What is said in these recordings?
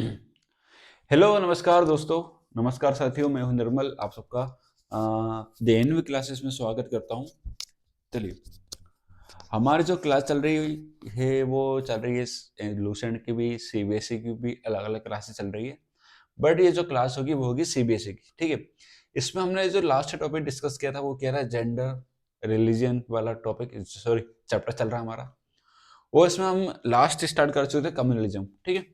Hello नमस्कार दोस्तों। नमस्कार साथियों, मैं हूं निर्मल, आप सबका जेएनवी क्लासेस में स्वागत करता हूं। चलिए, हमारी जो क्लास चल रही है वो चल रही है लूसेंट की भी, सीबीएसई की भी, अलग अलग क्लासेस चल रही है। बट ये जो क्लास होगी वो होगी सीबीएसई की, ठीक है। इसमें हमने जो लास्ट टॉपिक डिस्कस किया था वो क्या था, जेंडर रिलीजन वाला टॉपिक, सॉरी चैप्टर चल रहा है हमारा। वो इसमें हम लास्ट स्टार्ट कर चुके थे कम्युनलिज्म, ठीक है।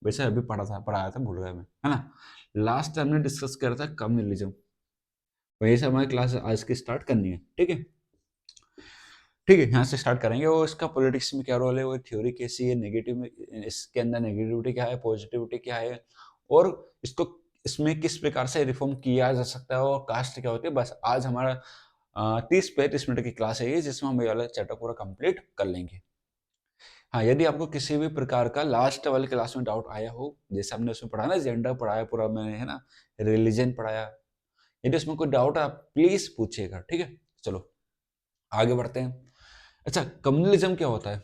वैसे अभी पढ़ाया था, भूल गया मैं, है ना। लास्ट हमने डिस्कस करा था कम्युनलिज्म, वहीं से हमारी क्लास आज की स्टार्ट करनी है, ठीक है। ठीक है, यहाँ से स्टार्ट करेंगे। वो इसका पॉलिटिक्स में क्या रोल है, वो थ्योरी कैसी है, नेगेटिव में इसके अंदर नेगेटिविटी क्या है, पॉजिटिविटी क्या है, और इसको इसमें किस प्रकार से रिफॉर्म किया जा सकता है, और कास्ट क्या होती है। बस आज हमारा 30-35 मिनट की क्लास है ये, जिसमें हम ये वाला चैप्टर पूरा कंप्लीट कर लेंगे। हाँ, यदि आपको किसी भी प्रकार का लास्ट वाले क्लास में डाउट आया हो, जैसे हमने उसमें पढ़ा ना, जेंडर पढ़ाया पूरा मैंने, है ना, रिलीजन पढ़ाया, यदि उसमें कोई डाउट है आप प्लीज पूछिएगा, ठीक है। चलो आगे बढ़ते हैं। अच्छा, कम्युनलिज्म क्या होता है?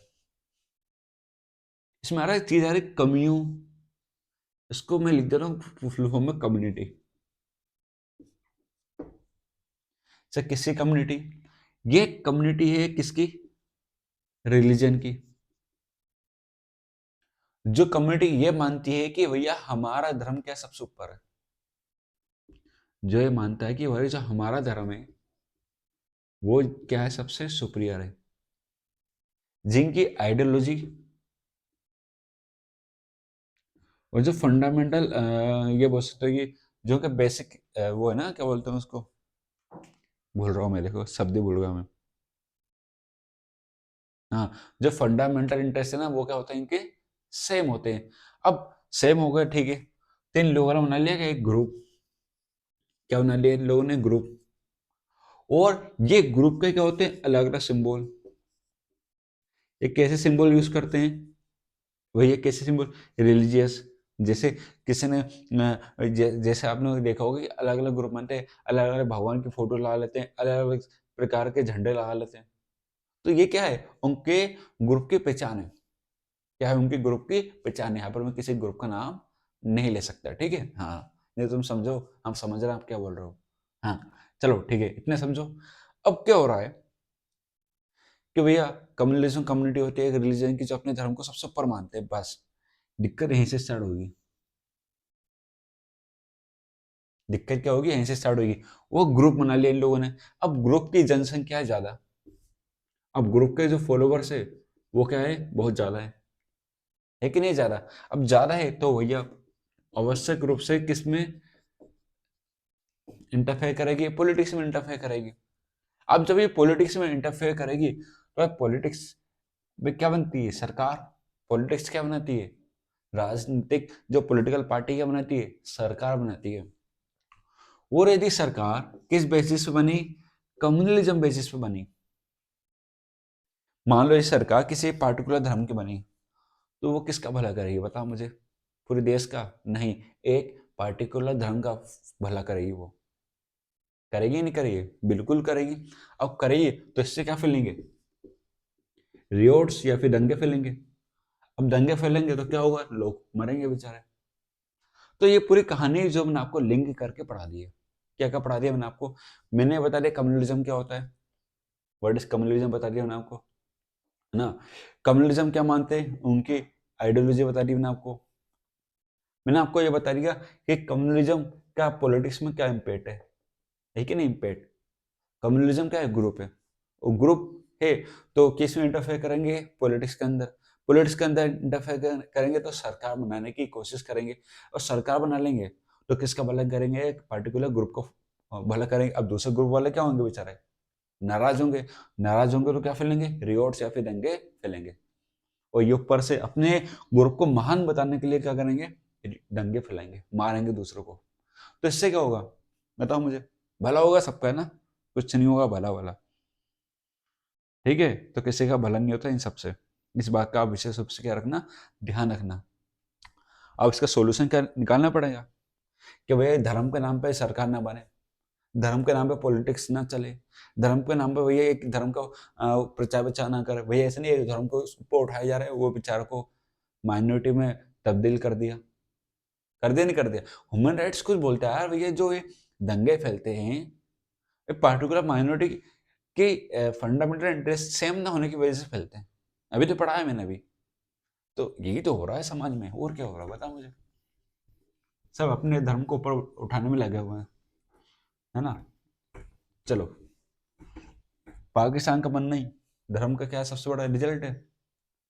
इसमें आ रहा है चीज, आ रही कम्यू, इसको मैं लिख दे रहा हूँ फुल फॉर्म में, कम्युनिटी। अच्छा, किसकी कम्युनिटी? ये कम्युनिटी है किसकी? रिलीजन की। जो कम्युनिटी ये मानती है कि भैया हमारा धर्म क्या सबसे ऊपर है, जो ये मानता है कि भाई जो हमारा धर्म है वो क्या है, सबसे सुपीरियर है। जिनकी आइडियोलॉजी और जो फंडामेंटल, ये बोल सकते हो कि जो कि बेसिक, वो है ना, क्या बोलते हैं उसको, भूल रहा हूँ मैं, देखो शब्द ही भूल गया मैं। हाँ, जो फंडामेंटल इंटरेस्ट है ना, वो क्या होता है, इनके सेम होते हैं। अब सेम हो गए, ठीक है। तो इन लोगों ने बना लिया कि एक ग्रुप, क्या बना लिया इन लोगों ने, ग्रुप। और ये ग्रुप के क्या होते हैं, अलग अलग सिंबल। ये कैसे सिंबल यूज करते हैं, वही एक कैसे सिंबल, रिलीजियस। जैसे किसी ने जैसे आपने देखा होगा कि अलग अलग ग्रुप बनते हैं, अलग अलग भगवान की फोटो लगा लेते हैं, अलग अलग प्रकार के झंडे लगा लेते हैं। तो ये क्या है, उनके ग्रुप की पहचान है। क्या है, उनकी ग्रुप की पहचान है। यहाँ पर मैं किसी ग्रुप का नाम नहीं ले सकता, ठीक है। हाँ, नहीं तुम समझो, हम समझ रहे हैं आप क्या बोल रहे हो। हाँ, चलो ठीक है, इतने समझो। अब क्या हो रहा है कि भैया कम्युनलिज्म कम्युनिटी होती है एक रिलीजन की, जो अपने धर्म को सबसे ऊपर मानते हैं। बस दिक्कत यहीं से स्टार्ट होगी। दिक्कत क्या होगी, यहीं से स्टार्ट होगी। वो ग्रुप बना लिया इन लोगों ने। अब ग्रुप की जनसंख्या है ज्यादा, अब ग्रुप के जो फॉलोवर्स है वो क्या है, बहुत ज्यादा है कि नहीं ज्यादा? अब ज्यादा है तो भैया आवश्यक रूप से किसमें इंटरफेयर करेगी, पॉलिटिक्स में इंटरफेयर करेगी। अब जब ये पॉलिटिक्स में इंटरफेयर करेगी तो पॉलिटिक्स में क्या बनती है, सरकार। पॉलिटिक्स क्या बनाती है, राजनीतिक जो पॉलिटिकल पार्टी क्या बनाती है, सरकार बनाती है। और यदि सरकार किस बेसिस पे बनी, कम्युनलिज्म बेसिस पे बनी। मान लो ये सरकार किसी पार्टिकुलर धर्म की बनी, तो वो किसका भला करेगी, बताओ मुझे? पूरे देश का नहीं, एक पार्टिकुलर धर्म का भला करेगी। वो करेगी नहीं करेगी, बिल्कुल करेगी। अब करेगी तो इससे क्या फैलेंगे, रियोट्स या फिर दंगे फैलेंगे। अब दंगे फैलेंगे तो क्या होगा, लोग मरेंगे बेचारे। तो ये पूरी कहानी जो मैंने आपको लिंक करके पढ़ा दी है, क्या क्या पढ़ा दिया मैंने आपको? मैंने बता दिया कम्युनलिज्म क्या होता है, व्हाट इज कम्युनलिज्म बता दिया मैंने आपको, है ना। कम्युनलिज्म क्या मानते हैं, उनकी आइडियोलॉजी बता दी मैंने आपको। मैंने आपको ये बता दिया कि कम्युनलिज्म का पॉलिटिक्स में क्या इम्पैक्ट है कि नहीं इम्पैक्ट। कम्युनलिज्म क्या है, ग्रुप है। वो ग्रुप है तो किस में इंटरफेयर करेंगे, पॉलिटिक्स के अंदर। पॉलिटिक्स के अंदर इंटरफेयर करेंगे तो सरकार बनाने की कोशिश करेंगे, और सरकार बना लेंगे तो किसका भला करेंगे, एक पर्टिकुलर ग्रुप को भला करेंगे। अब दूसरे ग्रुप वाले क्या होंगे बेचारे, नाराज होंगे। नाराज होंगे तो क्या फैलेंगे, रिवॉर्ड्स या फिर दंगे फैलेंगे। और ये ऊपर से अपने ग्रुप को महान बताने के लिए क्या करेंगे, दंगे फैलाएंगे, मारेंगे दूसरों को। तो इससे क्या होगा, बताओ मुझे? भला होगा सबका, है ना, कुछ नहीं होगा भला वाला, ठीक है। तो किसी का भला नहीं होता इन सबसे। इस बात का आप विशेष रूप से क्या रखना, ध्यान रखना। अब इसका सॉल्यूशन क्या निकालना पड़ेगा, कि भैया धर्म के नाम पे सरकार ना बने, धर्म के नाम पे पॉलिटिक्स ना चले, धर्म के नाम पे भैया एक धर्म का प्रचार प्रचार ना करे। भैया ऐसा नहीं है धर्म को ऊपर उठाया जा रहा है, वो बेचारों को माइनॉरिटी में तब्दील कर दिया। कर दिया नहीं कर दिया। ह्यूमन राइट्स कुछ बोलता है यार भैया, जो ये दंगे फैलते हैं पार्टिकुलर माइनॉरिटी के फंडामेंटल इंटरेस्ट सेम ना होने की वजह से फैलते हैं। अभी तो पढ़ा है मैंने अभी। तो यही तो हो रहा है समाज में, और क्या हो रहा है बता मुझे। सब अपने धर्म को ऊपर उठाने में लगे हुए हैं, है ना। चलो, पाकिस्तान का मन नहीं, धर्म का क्या सबसे बड़ा रिजल्ट है।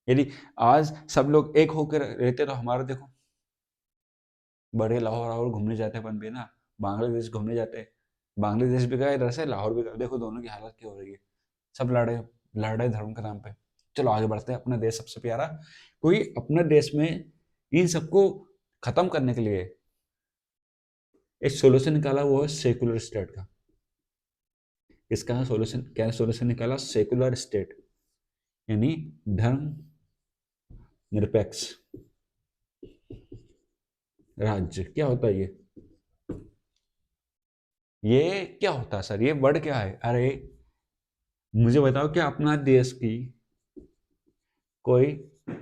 यदि आज सब लोग एक होकर रहते तो हमारा देखो, बड़े लाहौर लाहौर घूमने जाते अपन भी ना, बांग्लादेश घूमने जाते, बांग्लादेश भी गए इधर से, लाहौर भी गए, देखो दोनों की हालत क्या हो रही है। सब लड़े लड़े धर्म के नाम पे। चलो आगे बढ़ते हैं, अपना देश सबसे प्यारा। कोई अपने देश में इन सबको खत्म करने के लिए एक सोल्यूशन निकाला, वो है सेकुलर स्टेट का। इसका सोल्यूशन क्या, सोल्यूशन निकाला सेकुलर स्टेट, यानी धर्म निरपेक्ष राज्य। क्या होता है ये क्या होता है सर, ये वर्ड क्या है? अरे मुझे बताओ, क्या अपना देश की कोई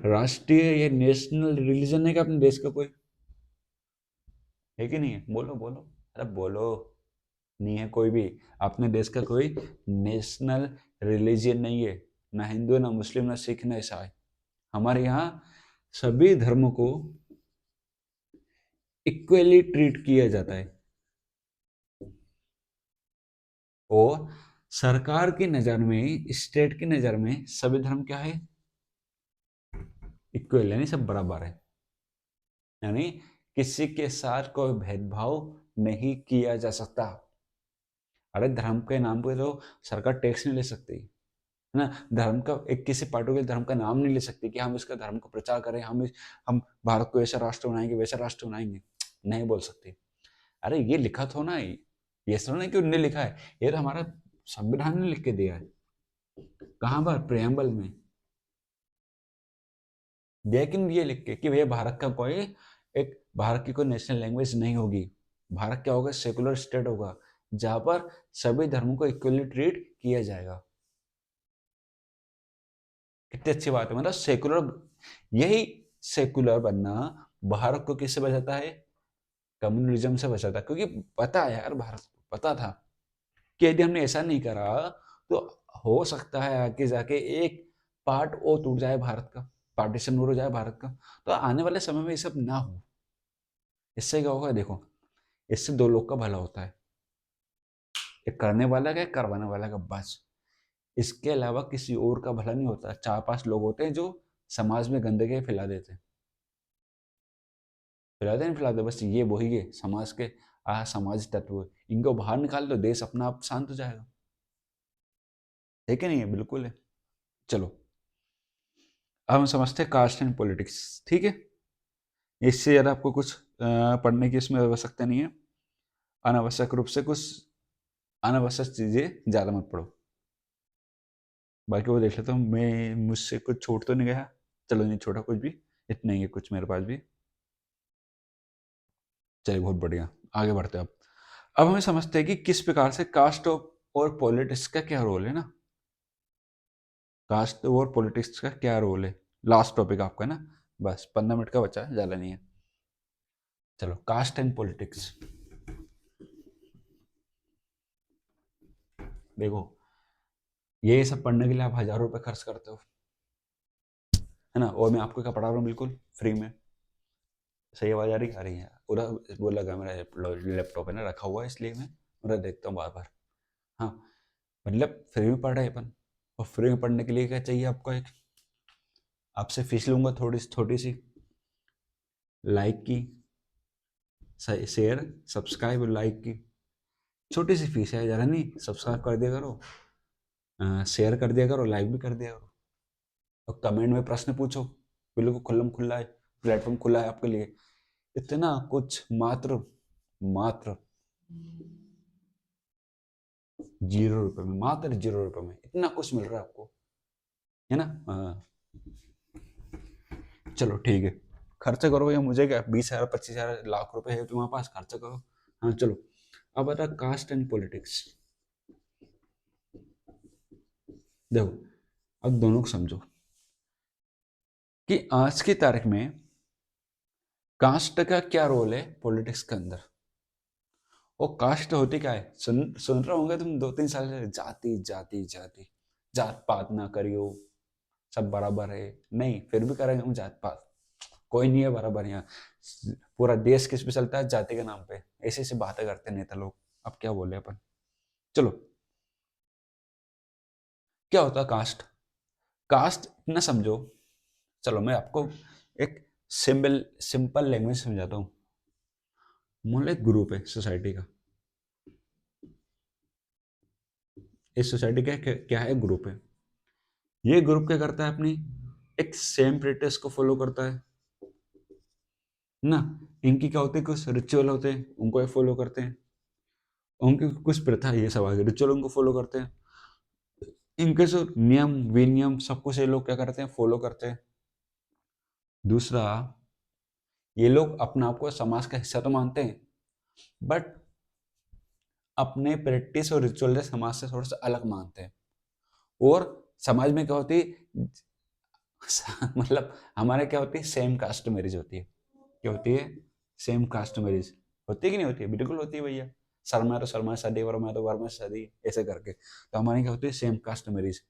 राष्ट्रीय या नेशनल रिलीजन है क्या अपने देश का कोई? है कि नहीं है? बोलो बोलो, अरे बोलो। नहीं है कोई भी। अपने देश का कोई नेशनल रिलीजन नहीं है, ना हिंदू ना मुस्लिम ना सिख ना ईसाई। हमारे यहाँ सभी धर्मों को इक्वली ट्रीट किया जाता है। और सरकार की नजर में, स्टेट की नजर में सभी धर्म क्या है? इक्वल, यानी सब बराबर है। यानी किसी के साथ कोई भेदभाव नहीं किया जा सकता। अरे धर्म के नाम पे तो सरकार टैक्स नहीं ले सकती, है ना। धर्म का एक किसी पार्टिकुलर धर्म का नाम नहीं ले सकती कि हम इसका धर्म को प्रचार करें, हम भारत को ऐसा राष्ट्र बनाएंगे वैसा राष्ट्र बनाएंगे, नहीं बोल सकती। अरे ये लिखा तो ना, ये सुनो नहीं कि उनने लिखा है, ये तो हमारा संविधान ने लिख के दिया है। कहाँ पर? प्रेम्बल में दिया कि नहीं, ये लिख के कि भैया भारत का कोई एक, भारत की कोई नेशनल लैंग्वेज नहीं होगी। भारत क्या होगा? सेकुलर स्टेट होगा, जहां पर सभी धर्मों को इक्वली ट्रीट किया जाएगा। कितनी अच्छी बात है, मतलब सेकुलर। यही सेकुलर बनना भारत को किससे बचाता है? कम्युनलिज्म से बचाता है। क्योंकि पता है यार, भारत को पता था कि यदि हमने ऐसा नहीं करा तो हो सकता है आगे जाके एक पार्ट और टूट जाए भारत का, पार्टीशन हो जाए भारत का। तो आने वाले समय में ये सब ना हो। इससे क्या होगा देखो, इससे दो लोग का भला होता है, एक करने वाला का, एक करवाने वाला का, बस। इसके अलावा किसी और का भला नहीं होता। चार पांच लोग होते हैं जो समाज में गंदगी फैला देते हैं, फैलाते नहीं फैलाते, बस ये वही है समाज के समाज तत्व। इनको बाहर निकाल दो, देश अपना आप शांत हो जाएगा। है कि नहीं है? बिल्कुल है। चलो, अब हम समझते हैं कास्ट एंड पॉलिटिक्स। ठीक है, इससे ज़्यादा आपको कुछ पढ़ने की इसमें आवश्यकता नहीं है। अनावश्यक रूप से कुछ अनावश्यक चीज़ें ज़्यादा मत पढ़ो। बाकी वो देख लेता हूँ मैं, मुझसे कुछ छूट तो नहीं गया। चलो नहीं छोटा कुछ भी, इतना ही है कुछ मेरे पास भी। चलिए बहुत बढ़िया, आगे बढ़ते हैं। अब हमें समझते हैं कि किस प्रकार से कास्ट और पॉलिटिक्स का क्या रोल है ना। कास्ट और पॉलिटिक्स का क्या रोल है, लास्ट टॉपिक आपका ना। बस 15 मिनट का बचा है, ज़्यादा नहीं है। चलो, कास्ट एंड पॉलिटिक्स। देखो, ये सब पढ़ने के लिए आप हज़ारों रुपये खर्च करते हो, है ना। और मैं आपको क्या पढ़ा रहा हूँ, बिल्कुल फ्री में। सही आवाज़ आ रही? आ रही है पूरा। वो लगा मेरा लैपटॉप है ना, रखा हुआ है, इसलिए मैं पूरा देखता हूँ बार बार। हाँ, मतलब फ्री में पढ़ रहे हैं अपन। और फ्री में पढ़ने के लिए क्या चाहिए आपको? एक आपसे फीस लूंगा थोड़ी छोटी सी, लाइक की, शेयर सब्सक्राइब और लाइक की छोटी सी फीस है, ज़्यादा नहीं। सब्सक्राइब कर दिया करो, शेयर कर दिया करो, लाइक भी कर दिया करो, और कमेंट में प्रश्न पूछो। बिल्कुल खुल्लम खुल्ला है, प्लेटफॉर्म खुला है आपके लिए। इतना कुछ मात्र मात्र 0 रुपये में, मात्र 0 रुपये में इतना कुछ मिल रहा है आपको, है ना। चलो ठीक है, खर्चा करो भैया, मुझे क्या 20,000 25,000 लाख रुपए है तुम्हारे पास, खर्चा करो। हाँ चलो, अब बता कास्ट एंड पॉलिटिक्स। देखो, अब दोनों को समझो कि आज की तारीख में कास्ट का क्या रोल है पॉलिटिक्स के अंदर? वो कास्ट होती क्या है? सुन रहे होंगे तुम 2-3 साल से, जाति जाति जाति, जात पात ना करियो, सब बराबर है। नहीं, फिर भी करेंगे हम जात पात, कोई नहीं है बराबर यहाँ। पूरा देश किस पे चलता है? जाति के नाम पे। ऐसे ऐसे बातें करते हैं नेता लोग। अब क्या बोले अपन। चलो, क्या होता है कास्ट? कास्ट इतना समझो, चलो मैं आपको एक सिंपल सिंपल लैंग्वेज समझाता हूँ। मान लो एक ग्रुप है सोसाइटी का। इस सोसाइटी का क्या है? ग्रुप है। ये ग्रुप क्या करता है? अपनी एक सेम प्रैक्टिस को फॉलो करता है ना। इनकी क्या होते हैं? कुछ रिचुअल होते हैं, उनको ये फॉलो करते हैं। उनकी कुछ प्रथा, ये सब आगे रिचुअल उनको फॉलो करते हैं। इनके जो नियम विनियम सब कुछ ये लोग क्या करते हैं? फॉलो करते हैं। दूसरा, ये लोग अपने आप को समाज का हिस्सा तो मानते हैं, बट अपने प्रैक्टिस और रिचुअल से समाज से थोड़ा सा अलग मानते हैं। और समाज में क्या होती है? मतलब हमारे क्या होती है? सेम कास्ट मैरिज होती है। क्या होती है? सेम कास्ट मैरिज होती है कि नहीं होती है? बिल्कुल होती है भैया। शर्मा है तो शर्मा से शादी, वर्मा है तो वर्मा से शादी, ऐसे करके। तो हमारी क्या होती है? Same caste marriage.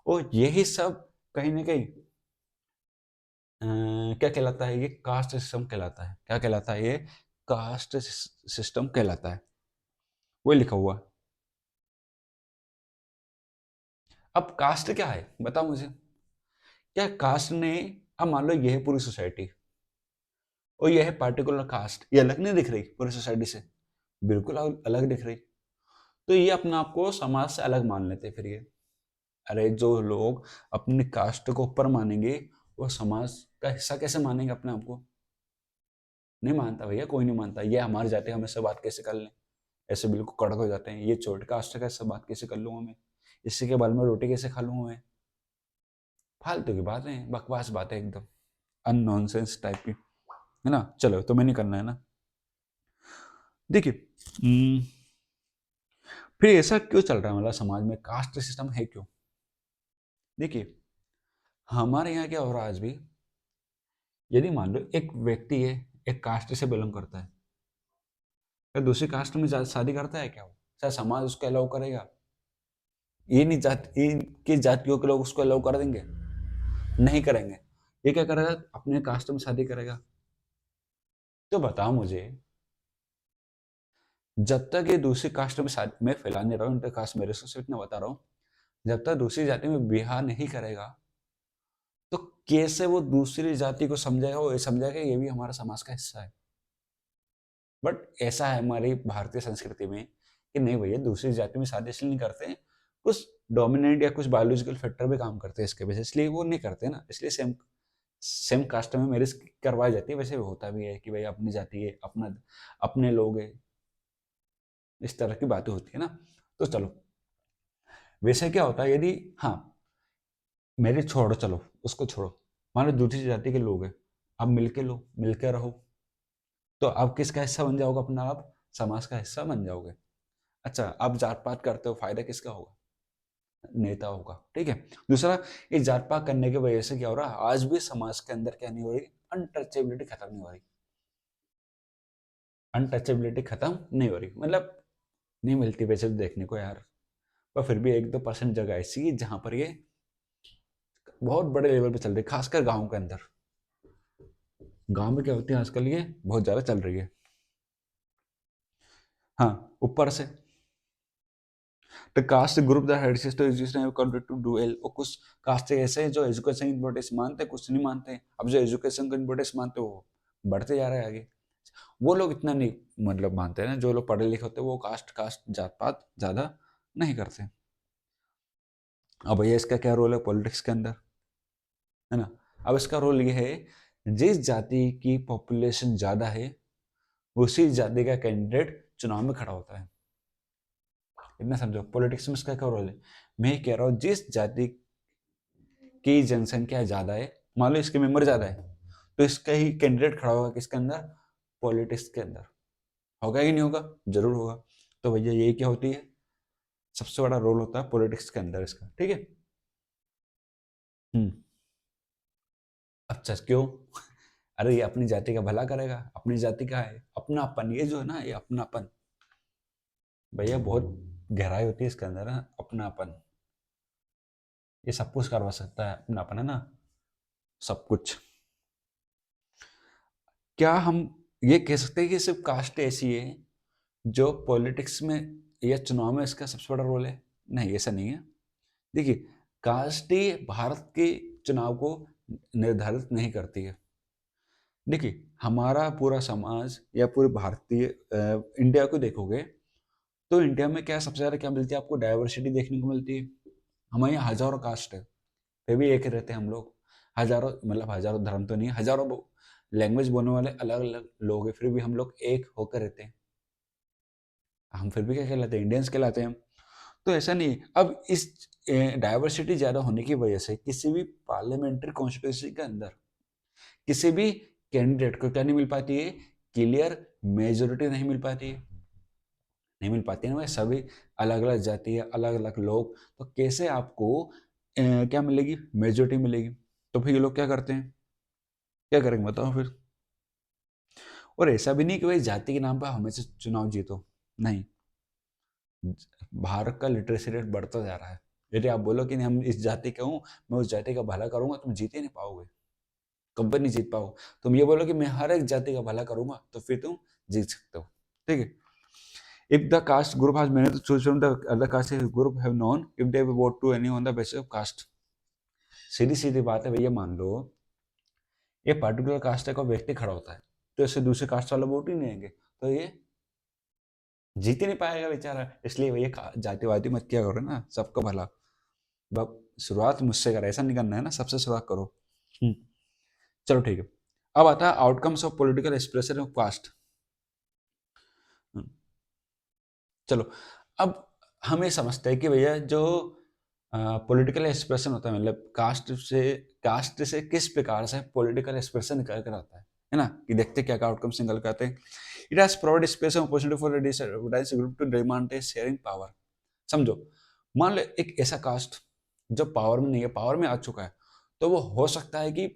और यही सब कहीं ना कहीं क्या कहलाता है? ये कास्ट सिस्टम कहलाता है। क्या कहलाता है ये? कास्ट सिस्टम कहलाता है। वो लिखा हुआ। अब कास्ट क्या है बताओ मुझे। क्या कास्ट ने, अब मान लो ये है पूरी सोसाइटी और ये है पार्टिकुलर कास्ट, ये अलग नहीं दिख रही पूरी सोसाइटी से? बिल्कुल अलग दिख रही। तो ये अपने आप को समाज से अलग मान लेते हैं फिर ये। अरे जो लोग अपनी कास्ट को ऊपर मानेंगे, वो समाज का हिस्सा कैसे मानेंगे अपने आप को? नहीं मानता भैया, कोई नहीं मानता। ये हमारी जाति, हम इससे बात कैसे कर लें? ऐसे बिल्कुल कड़क हो जाते हैं। ये छोटे कास्ट का, इससे बात कैसे कर लूंगा मैं? इसी के बारे में रोटी कैसे खा लूंगा मैं? फालतू की बातें, बकवास बातें एकदम अननॉनसेंस टाइप की, है ना। चलो, तो मैं नहीं करना है ना। देखिए, फिर ऐसा क्यों चल रहा है? मतलब समाज में कास्ट सिस्टम है क्यों? देखिए, हमारे यहाँ क्या हो रहा है आज भी। यदि मान लो एक व्यक्ति है, एक कास्ट से बिलोंग करता है, क्या दूसरी कास्ट में शादी करता है क्या वो? क्या समाज उसको अलाउ करेगा? ये नहीं जाति, इनकी जातियों के लोग उसको अलाउ कर देंगे? नहीं करेंगे। ये क्या करेगा? अपने कास्ट में शादी करेगा। तो बताओ मुझे, जब तक ये दूसरी कास्ट में शादी, मैं फैला नहीं रहा हूँ इंटर कास्ट मेरे से, सिर्फ इतना बता रहा हूँ, जब तक दूसरी जाति में ब्याह नहीं करेगा, तो कैसे वो दूसरी जाति को समझेगा? वो ये समझेगा ये भी हमारा समाज का हिस्सा है। बट ऐसा है हमारी भारतीय संस्कृति में कि नहीं भैया, दूसरी जाति में शादी इसलिए नहीं करते हैं, कुछ डोमिनेंट या कुछ बायोलॉजिकल फैक्टर भी काम करते हैं इसके वजह से, इसलिए वो नहीं करते ना। इसलिए सेम सेम कास्ट में मैरिज करवाई जाती है। वैसे भी होता भी है कि भाई अपनी जाति है, अपना अपने लोग है, इस तरह की बातें होती है ना। तो चलो, वैसे क्या होता है यदि, हाँ, मैरिज छोड़ो, चलो उसको छोड़ो, मान लो दूसरी जाति के लोग हैं, आप मिलके लो, मिलके रहो, तो आप किसका हिस्सा बन जाओगे? अपना आप समाज का हिस्सा बन जाओगे। अच्छा, आप जात पात करते हो, फायदा किसका होगा? नेता होगा, ठीक है। दूसरा, ये जात पात करने की वजह से क्या हो रहा है? आज भी समाज के अंदर क्या नहीं हो रही? अनटचेबिलिटी खत्म नहीं हो रही। अनटचेबिलिटी खत्म नहीं हो रही, मतलब नहीं मिलती वैसे तो देखने को यार, पर फिर भी 1-2% जगह ऐसी है जहां पर ये बहुत बड़े लेवल पे चल रही है, खासकर गाँव के अंदर। गाँव में क्या होती है आजकल, ये बहुत ज्यादा चल रही है। हाँ, ऊपर से the caste group that heads to education have contributed to do well. और कुछ कास्ट ऐसे हैं जो एजुकेशन की इंपॉर्टेंस मानते हैं, कुछ नहीं मानते हैं। अब जो एजुकेशन की इंपॉर्टेंस मानते हैं वो बढ़ते जा रहे हैं आगे। वो लोग इतना नहीं मतलब मानते हैं ना, जो लोग पढ़े लिखे होते हैं वो कास्ट कास्ट जात पात ज्यादा नहीं करते। अब भैया इसका क्या रोल है पॉलिटिक्स के अंदर, है ना? अब इसका रोल ये है, जिस जाति की पॉपुलेशन ज्यादा है, उसी जाति का कैंडिडेट चुनाव में खड़ा होता है। इतना समझो पॉलिटिक्स में इसका क्या रोल है। मैं कह रहा हूँ जिस जाति की जनसंख्या ज्यादा है, मान लो इसके मेंबर ज्यादा है, तो इसका ही कैंडिडेट खड़ा होगा किसके अंदर? पॉलिटिक्स के अंदर। होगा ही नहीं होगा? जरूर होगा। तो भैया ये क्या होती है? सबसे बड़ा रोल होता है पॉलिटिक्स के अंदर इसका, ठीक है। हम्म। अच्छा, क्यों? अरे ये अपनी जाति का भला करेगा, अपनी जाति का है अपनापन, ये जो है ना, ये अपनापन भैया बहुत गहराई होती है इसके अंदर ना, अपनापन। ये सब कुछ करवा सकता है अपनापन, है ना, सब कुछ। क्या हम ये कह सकते हैं कि सिर्फ कास्ट ऐसी है जो पॉलिटिक्स में या चुनाव में इसका सबसे बड़ा रोल है? नहीं, ऐसा नहीं है। देखिए, कास्ट ही भारत के चुनाव को निर्धारित नहीं करती है। देखिए, हमारा पूरा समाज या पूरे भारतीय इंडिया को देखोगे तो इंडिया में क्या सबसे ज़्यादा क्या मिलती है आपको? डाइवर्सिटी देखने को मिलती है। हमारे यहाँ हज़ारों कास्ट है, फिर भी एक ही रहते हैं हम लोग। हज़ारों मतलब हज़ारों धर्म तो नहीं है, हज़ारों लैंग्वेज बोलने वाले अलग-अलग लोग हैं, फिर भी हम लोग एक होकर रहते हैं। हम फिर भी क्या कहलाते हैं? इंडियंस कहलाते हैं हम। तो ऐसा नहीं। अब इस डाइवर्सिटी ज़्यादा होने की वजह से किसी भी पार्लियामेंट्री कॉन्स्टिट्यूंसी के अंदर किसी भी कैंडिडेट को क्या नहीं मिल पाती है? क्लियर मेजोरिटी नहीं मिल पाती है। नहीं मिल पाती है ना भाई, सभी अलग-अलग जाति है, अलग-अलग लोग, तो कैसे आपको क्या मिलेगी? मेजोरिटी मिलेगी। तो फिर ये लोग क्या करते हैं? क्या करेंगे बताओ फिर? और ऐसा भी नहीं कि भाई जाति के नाम पर हमेशा चुनाव जीतो, नहीं। भारत का लिटरेसी रेट बढ़ता जा रहा है। यदि आप बोलो कि नहीं हम इस जाति का हूँ, मैं उस जाति का भला करूंगा, तुम जीत ही नहीं पाओगे, कभी नहीं जीत पाओ। तुम ये बोलो कि मैं हर एक जाति का भला करूंगा, तो फिर तुम जीत सकते हो, ठीक है। If the caste group has many choose from the other caste group have known if they vote to any on the basis of caste. सीधी सीधी बात है भैया, मान लो ये पर्टिकुलर कास्ट का व्यक्ति खड़ा होता है, तो इससे दूसरे कास्ट वाले वोट ही नहीं देंगे, तो ये जीत ही नहीं पाएगा बेचारा। इसलिए भैया जातिवादी मत किया करो ना, सबका भला। शुरुआत मुझसे करो, ऐसा नहीं करना है ना, सबसे शुरुआत करो। चलो ठीक है। अब आता है outcomes of political expression of caste. चलो, अब हम ये समझते हैं कि भैया जो पॉलिटिकल एक्सप्रेशन होता है, मतलब कास्ट से किस प्रकार से पॉलिटिकल एक्सप्रेशन निकल कर आता है ना, कि देखते क्या क्या आउटकम्स निकल कर आते हैं। It has provide space and opportunity for disadvantage group to demand a sharing power. समझो, मान लो एक ऐसा कास्ट जो पावर में नहीं है, पावर में आ चुका है, तो वो हो सकता है कि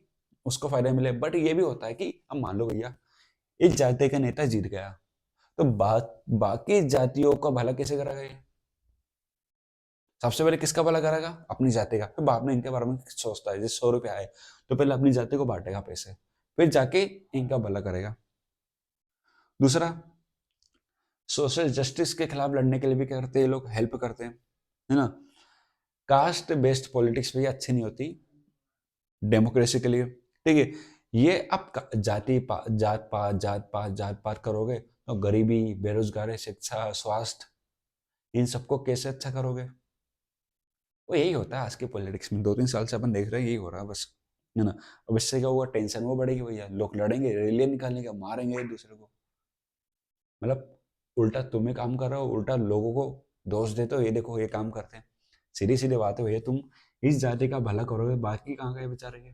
उसको फायदा मिले, बट ये भी होता है कि अब मान लो भैया इस जाति का नेता जीत गया, तो बाकी जातियों का भला कैसे करेगा ये? सबसे पहले किसका भला करेगा? अपनी जाति का। फिर बाद में इनके बारे में सोचता है, जैसे 100 रुपये आए तो पहले अपनी जाति को बांटेगा पैसे, फिर जाके इनका भला करेगा। दूसरा, सोशल जस्टिस के खिलाफ लड़ने के लिए भी क्या करते हैं ये लोग? हेल्प करते हैं, है ना। कास्ट बेस्ड पॉलिटिक्स भी अच्छी नहीं होती डेमोक्रेसी के लिए, ठीक है। ये आप जात पात करोगे तो गरीबी, बेरोजगारी, शिक्षा, स्वास्थ्य, इन सबको कैसे अच्छा करोगे? वो यही होता है आज के पॉलिटिक्स में, 2-3 साल से अपन देख रहे हैं यही हो रहा है बस, है ना। अब इससे क्या हुआ? टेंशन वो बढ़ेगी भैया, लोग लड़ेंगे, रैलियां निकालेंगे, मारेंगे एक दूसरे को। मतलब उल्टा तुम्हें काम कर रहे हो, उल्टा लोगों को दोष देते हो, ये देखो ये काम करते हैं। सीधी सीधी बात है भैया, तुम इस जाति का भला करोगे, बाकी कहाँ गए बेचारे के?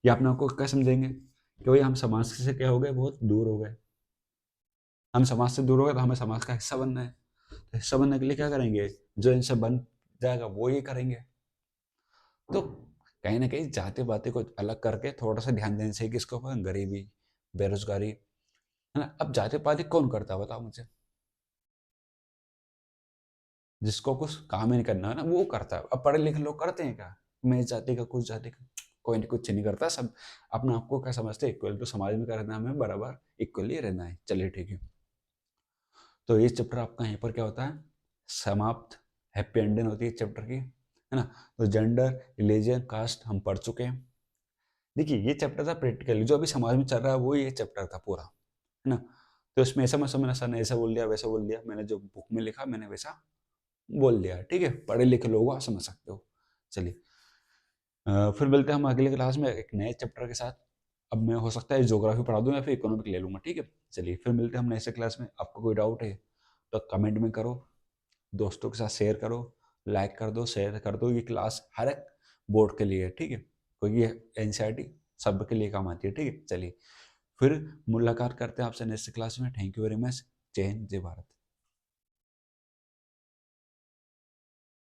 ये अपने आपको क्या समझेंगे कि भाई हम समाज से क्या हो गए? बहुत दूर हो गए। हम समाज से दूर हो गए तो हमें समाज का हिस्सा बनना है, तो हिस्सा बनने के लिए क्या करेंगे? जो इनसे बन जाएगा वो ये करेंगे। तो कहीं ना कहीं जाति बातें को अलग करके थोड़ा सा ध्यान देना चाहिए किसको? ऊपर गरीबी, बेरोजगारी, है ना। अब जाति पाति कौन करता है बताओ मुझे? जिसको कुछ काम ही नहीं करना है ना, वो करता है। अब पढ़े लिखे लोग करते हैं क्या? मैं इस जाति का, कुछ जाति का, कोई नहीं, कुछ नहीं करता। सब अपना आपको क्या समझते हैं? इक्वल। तो समाज में क्या रहना है? हमें बराबर इक्वली रहना है। चलिए ठीक है। तो ये चैप्टर आपका यहीं पर क्या होता है? समाप्त। हैप्पी एंडिंग होती है चैप्टर की, है ना। तो जेंडर, रिलीजन, कास्ट हम पढ़ चुके हैं। देखिए, ये चैप्टर था प्रैक्टिकली, जो अभी समाज में चल रहा है वो ये चैप्टर था पूरा, है ना। तो इसमें ऐसा मत समझना सर ने ऐसा बोल दिया, वैसा बोल दिया, मैंने जो बुक में लिखा मैंने वैसा बोल दिया, ठीक है। पढ़े लिखे लोग आप समझ सकते हो। चलिए, फिर मिलते हैं हम अगले क्लास में एक नए चैप्टर के साथ। अब मैं हो सकता है ज्योग्राफी पढ़ा दूँ या फिर इकोनॉमिक ले लूँगा, ठीक है। चलिए, फिर मिलते हैं हम नए क्लास में। आपको कोई डाउट है तो कमेंट में करो, दोस्तों के साथ शेयर करो, लाइक कर दो, शेयर कर दो। ये क्लास हर एक बोर्ड के लिए है, ठीक है, क्योंकि ये एनसीईआरटी सब के लिए काम आती है, ठीक है। चलिए, फिर मुलाकात करते हैं आपसे नेक्स्ट क्लास में। Thank you very much. जय हिंद, जय भारत।